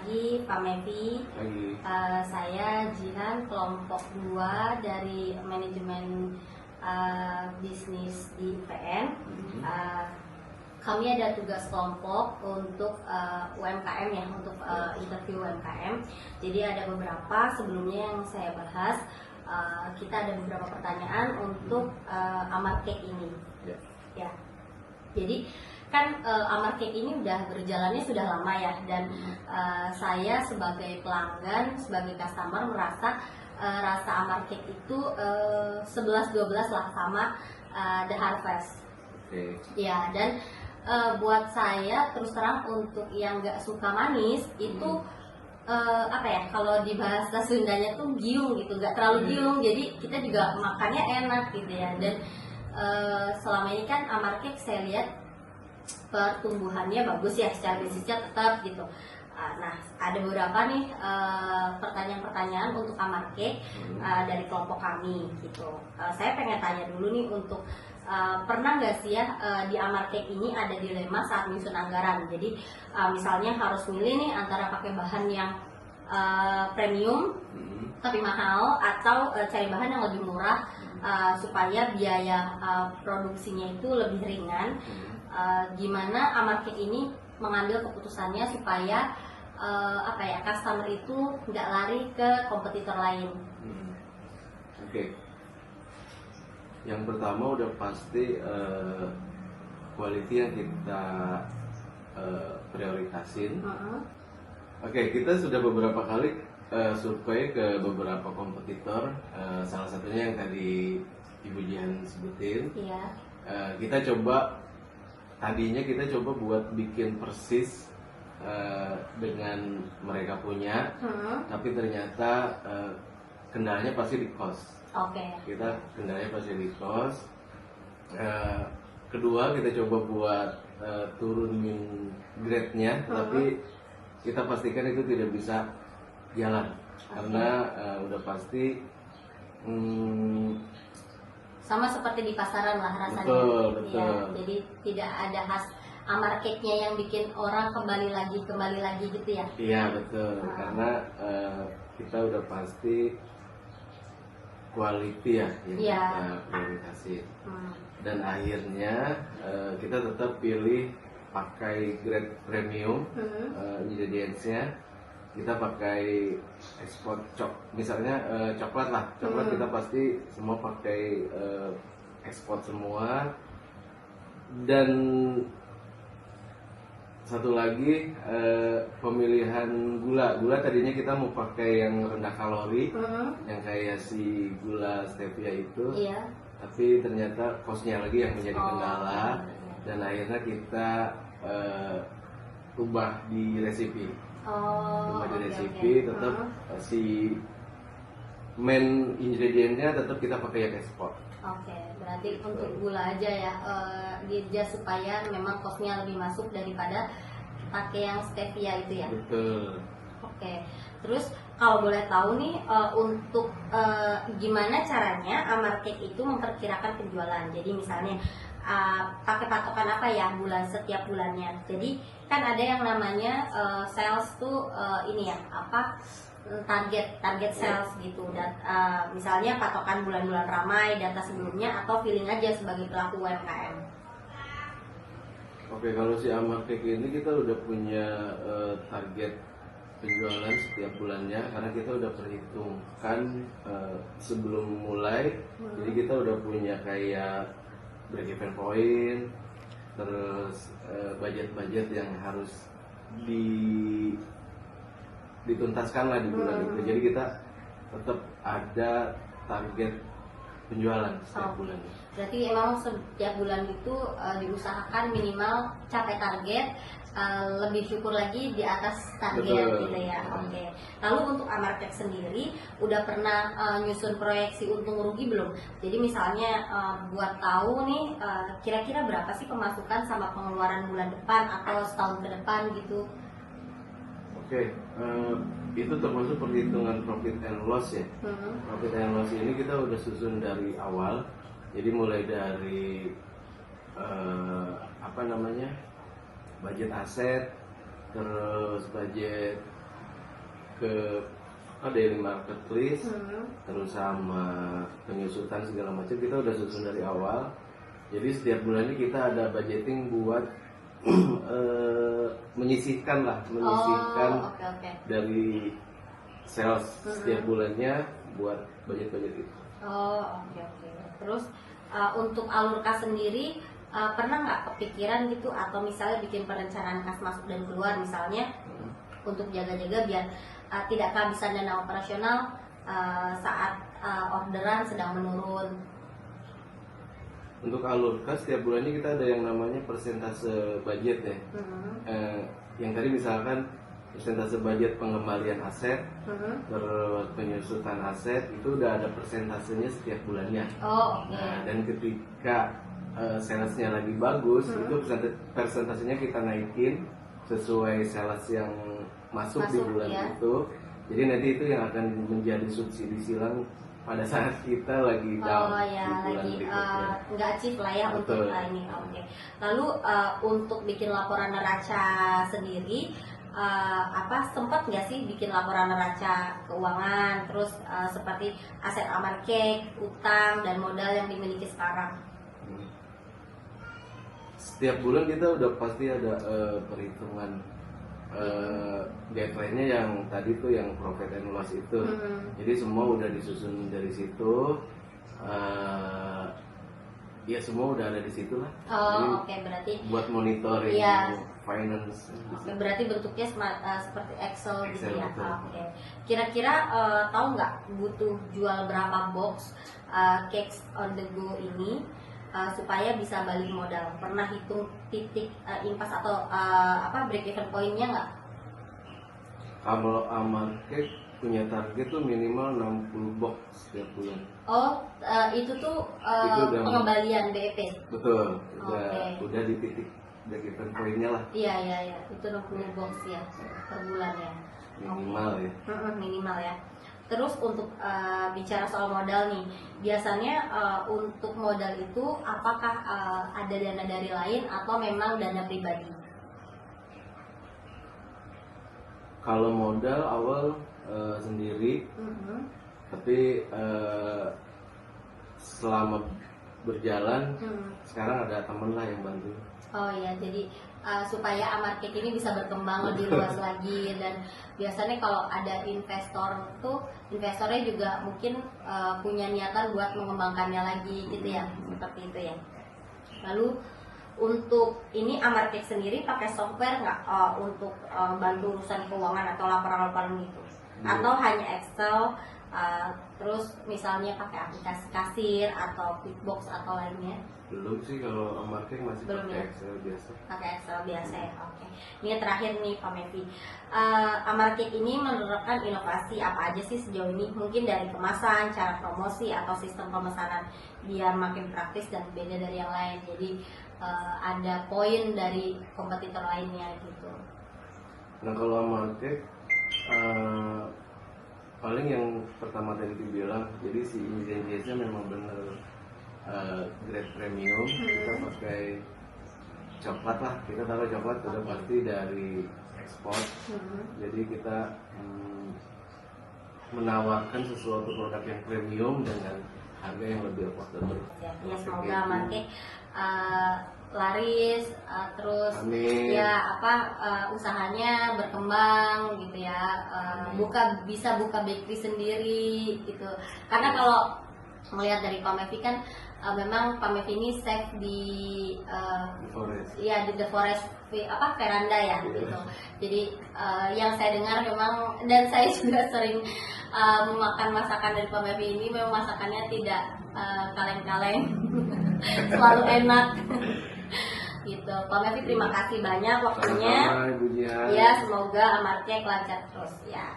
pagi Pak Mevi. Pagi. Saya Jihan, kelompok 2 dari manajemen bisnis di UPN. Kami ada tugas kelompok untuk UMKM ya, untuk interview UMKM. Jadi ada beberapa sebelumnya yang saya bahas. Kita ada beberapa pertanyaan untuk Amar Cake ini. Ya. Jadi kan Amar Cake ini udah berjalannya sudah lama ya, dan saya sebagai pelanggan, sebagai customer merasa rasa Amar Cake itu 11-12 lah sama The Harvest. Ya, dan buat saya terus terang untuk yang nggak suka manis itu apa ya, kalau di bahasa Sundanya tuh giung gitu, nggak terlalu giung, jadi kita juga makannya enak gitu ya. Dan selama ini kan Amar Cake saya lihat pertumbuhannya bagus ya, secara bisnisnya tetap gitu. Nah, ada beberapa nih pertanyaan-pertanyaan untuk Amar Cake dari kelompok kami gitu. Saya pengen tanya dulu nih untuk pernah nggak sih ya di Amar Cake ini ada dilema saat menyusun anggaran. Jadi misalnya harus milih nih antara pakai bahan yang premium tapi mahal, atau cari bahan yang lebih murah supaya biaya produksinya itu lebih ringan. Gimana Amar Cake ini mengambil keputusannya supaya apa ya, customer itu nggak lari ke kompetitor lain? Oke. Yang pertama udah pasti quality yang kita prioritasin. Oke, kita sudah beberapa kali survei ke beberapa kompetitor, salah satunya yang tadi Ibu Jihan sebutin. Iya. Kita coba buat bikin persis dengan mereka punya, tapi ternyata kendalanya pasti di cost. Kendalanya pasti di cost. Kedua, kita coba buat turunin grade-nya, tapi kita pastikan itu tidak bisa jalan karena udah pasti sama seperti di pasaran lah rasanya. Betul. Ya, jadi tidak ada khas Amar Cake-nya yang bikin orang kembali lagi gitu ya. Iya, betul. Karena kita udah pasti quality ya yang kita prioritasin. Dan akhirnya kita tetap pilih pakai grade premium ingredients-nya. Kita pakai ekspor misalnya coklat lah, kita pasti semua pakai ekspor semua. Dan satu lagi pemilihan gula tadinya kita mau pakai yang rendah kalori, yang kayak si gula stevia itu, tapi ternyata cost-nya lagi yang menjadi kendala. Dan akhirnya kita ubah di resipi. Tetap si main ingredientnya tetap kita pakai yang ekspor. Berarti untuk gula aja ya, dia supaya memang costnya lebih masuk daripada pakai yang stevia itu ya. Betul. Terus kalau boleh tahu nih untuk gimana caranya Amar Cake itu memperkirakan penjualan. Jadi misalnya pakai patokan apa ya setiap bulannya. Jadi kan ada yang namanya sales tuh ini ya, target sales gitu. Dan misalnya patokan bulan-bulan ramai, data sebelumnya, atau feeling aja sebagai pelaku UMKM. Kalau si Amar Cake ini kita udah punya target penjualan setiap bulannya, karena kita udah perhitungkan sebelum mulai. Jadi kita udah punya kayak break even point, terus budget yang harus dituntaskan lah di bulan itu. Jadi kita tetap ada target penjualan setiap bulan. Berarti emang setiap bulan itu diusahakan minimal capai target, lebih syukur lagi di atas target. Betul. Gitu ya. Lalu untuk Amar Cake sendiri udah pernah nyusun proyeksi untung rugi belum? Jadi misalnya buat tahu nih kira-kira berapa sih pemasukan sama pengeluaran bulan depan atau setahun ke depan gitu. Itu termasuk perhitungan profit and loss ya. Profit and loss ini kita udah susun dari awal. Jadi mulai dari budget aset, terus budget ke daily marketplace, terus sama penyusutan segala macam kita udah susun dari awal. Jadi setiap bulannya kita ada budgeting buat menyisihkan Okay. dari sales setiap bulannya buat budget-budget itu. Oke. Terus untuk alur kas sendiri pernah nggak kepikiran gitu atau misalnya bikin perencanaan kas masuk dan keluar misalnya untuk jaga-jaga biar tidak kehabisan dana operasional saat orderan sedang menurun? Untuk alur kas setiap bulannya kita ada yang namanya persentase budget ya. Yang tadi misalkan persentase budget pengembalian aset, terus penyusutan aset itu udah ada persentasenya setiap bulannya. Nah, dan ketika salesnya lagi bagus, itu persentasenya kita naikin sesuai sales yang masuk di bulan itu. Jadi nanti itu yang akan menjadi subsidi silang pada saat kita lagi down di bulan berikutnya. Nggak achieve lah ya. Betul. Untuk ini. Oke. Lalu untuk bikin laporan neraca sendiri, sempat nggak sih bikin laporan neraca keuangan, terus seperti aset aman cake, utang dan modal yang dimiliki sekarang? Setiap bulan kita udah pasti ada perhitungan guideline-nya yang tadi tuh yang profit and loss itu. Jadi semua udah disusun dari situ. Ya semua udah ada di situ lah. Oke, berarti buat monitoring finance. Oke, berarti bentuknya seperti Excel gitu ya. Betul. Oke. Kira-kira tahu nggak butuh jual berapa box cakes on the go ini supaya bisa balik modal? Pernah hitung titik impas atau break even point-nya nggak? Kalau Aman Cake punya target tuh minimal 60 box setiap bulan. Itu tuh Itu udah pengembalian BEP. Betul, Oke. udah di titik break even point-nya lah. Iya. Itu 60 box ya per bulan ya. Minimal ya. Minimal ya. Terus untuk bicara soal modal nih, biasanya untuk modal itu apakah ada dana dari lain atau memang dana pribadi? Kalau modal awal sendiri, tapi selama berjalan sekarang ada temen lah yang bantu. Oh iya, jadi supaya Amar Cake ini bisa berkembang lebih luas lagi. Dan biasanya kalau ada investor tuh, investornya juga mungkin punya niatan buat mengembangkannya lagi gitu ya, seperti itu ya. Lalu untuk ini Amar Cake sendiri pakai software nggak untuk bantu urusan keuangan atau laporan-laporan gitu? Atau hanya Excel, terus misalnya pakai aplikasi kasir atau QuickBooks atau lainnya? Belum sih, kalau Amar Cake masih Belum pakai ya? Excel biasa. Pakai Excel biasa ya. Oke. Ini yang terakhir nih Pak Mevi. Amar Cake ini menerapkan inovasi apa aja sih sejauh ini? Mungkin dari kemasan, cara promosi atau sistem pemesanan biar makin praktis dan beda dari yang lain. Jadi ada poin dari kompetitor lainnya gitu. Nah kalau Amar Cake paling yang pertama tadi dibilang, jadi si ingredientsnya memang benar grade premium. Kita pakai coklat lah, kita taruh coklat udah pasti dari ekspor. Jadi kita menawarkan sesuatu produk yang premium dengan harga yang lebih affordable. Ya semoga Amar Cake laris, terus Amin. ya usahanya berkembang gitu ya, bisa buka bakery sendiri gitu. Karena kalau melihat dari Pak Mevi kan memang Pak Mevi ini safe di Forest. ya di The Forest veranda ya gitu. Jadi yang saya dengar memang, dan saya juga sering memakan masakan dari Pak Mevi ini, memang masakannya tidak kaleng-kaleng, selalu enak. Gitu. Pak Mevi terima kasih banyak waktunya. Sama-sama, Ibu Jihan. Ya, semoga Amar Cake lancar terus ya.